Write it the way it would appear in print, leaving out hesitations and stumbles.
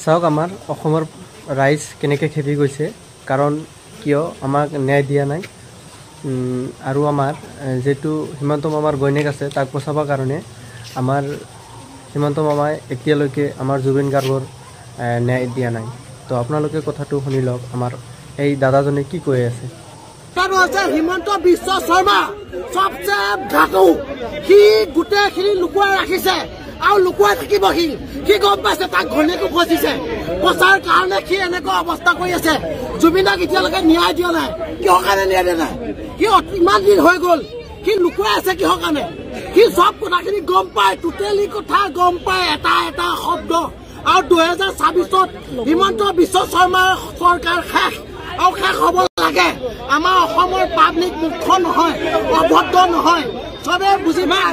চাওক আমাৰ অসমৰ ৰাইজ কেনেকৈ খেপি গৈছে, কাৰণ কিয় আমাক ন্যায় দিয়া নাই। আৰু আমাৰ যিটো হিমন্ত মামাৰ ঘৈণীয়েক আছে তাক বচাবৰ কাৰণে আমাৰ হিমন্ত মামাই এতিয়ালৈকে আমাৰ জুবিন গাৰ্গৰ ন্যায় দিয়া নাই। তো আপোনালোকে কথাটো শুনি লওক, আমাৰ এই দাদাজনে কি কৈ আছে। হিমন্ত বিশ্ব শৰ্মা সবচে ঘাটু, সি গোটেইখিনি লুকুৱাই ৰাখিছে আৰু লুকুৱাই থাকিব। সি গম পাইছে তাক ঘৈণীয়েকো ফচিছে, ফচাৰ কাৰণে সি এনেকুৱা অৱস্থা কৰি আছে। জুবিনক এতিয়ালৈকে ন্যায় দিয়া নাই, কিহৰ কাৰণে ন্যায় দিয়া নাই? সি ইমান দিন হৈ গ'ল, সি লুকুৱাই আছে কিহৰ কাৰণে? সি চব কথাখিনি গম পায়, টোটেলি কথা গম পায়, এটা এটা শব্দ। আৰু 2026 হিমন্ত বিশ্ব শৰ্মাৰ চৰকাৰ শেষ আৰু শেষ হ'ব লাগে। আমাৰ অসমৰ পাব্লিক মুখ্য নহয়, অভদ্ৰ নহয়, চবে বুজি পায়।